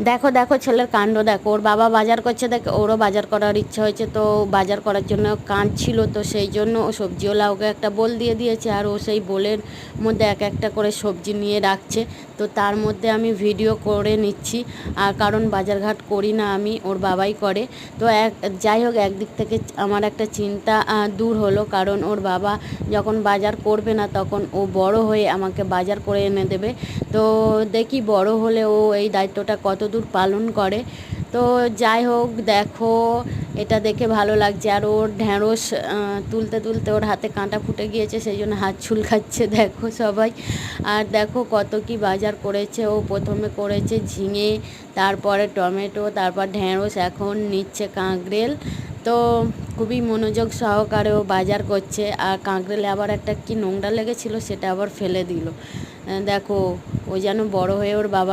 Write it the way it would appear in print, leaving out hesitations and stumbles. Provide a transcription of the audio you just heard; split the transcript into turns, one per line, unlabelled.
দেখো দেখো ছেলের কাণ্ড দেখো, ওর বাবা বাজার করছে দেখে ওরও বাজার করার ইচ্ছা হয়েছে, তো বাজার করার জন্য কাঁদছিল, তো সেই জন্য ও সবজিওয়ালা ওকে একটা বোল দিয়ে দিয়েছে, আর ও সেই বোলের মধ্যে এক একটা করে সবজি নিয়ে রাখছে। তো তার মধ্যে আমি ভিডিও করে নিচ্ছি, আর কারণ বাজারঘাট করি না আমি, ওর বাবাই করে। তো যাই হোক, একদিক থেকে আমার একটা চিন্তা দূর হলো, কারণ ওর বাবা যখন বাজার করবে না তখন ও বড় হয়ে আমাকে বাজার করে এনে দেবে। তো দেখি বড় হলে ও এই দায়িত্বটা কত দূর পালন করে। তো যাই হোক, দেখো এটা দেখে ভালো লাগছে। আর ওর ঢ্যাঁড়স তুলতে তুলতে ওর হাতে কাঁটা ফুটে গিয়েছে, সেই জন্য হাত চুলকাচ্ছে দেখো সবাই। আর দেখো কত কি বাজার করেছে ও, প্রথমে করেছে ঝিঙে, তারপরে টমেটো, তারপর ঢ্যাঁড়স, এখন নিচ্ছে কাঁকরেল। তো খুবই মনোযোগ সহকারে ও বাজার করছে। আর কাঁকরেলে আবার একটা কি নোংরা লেগেছিলো, সেটা আবার ফেলে দিল। দেখো ও যেন বড় হয়ে ওর বাবার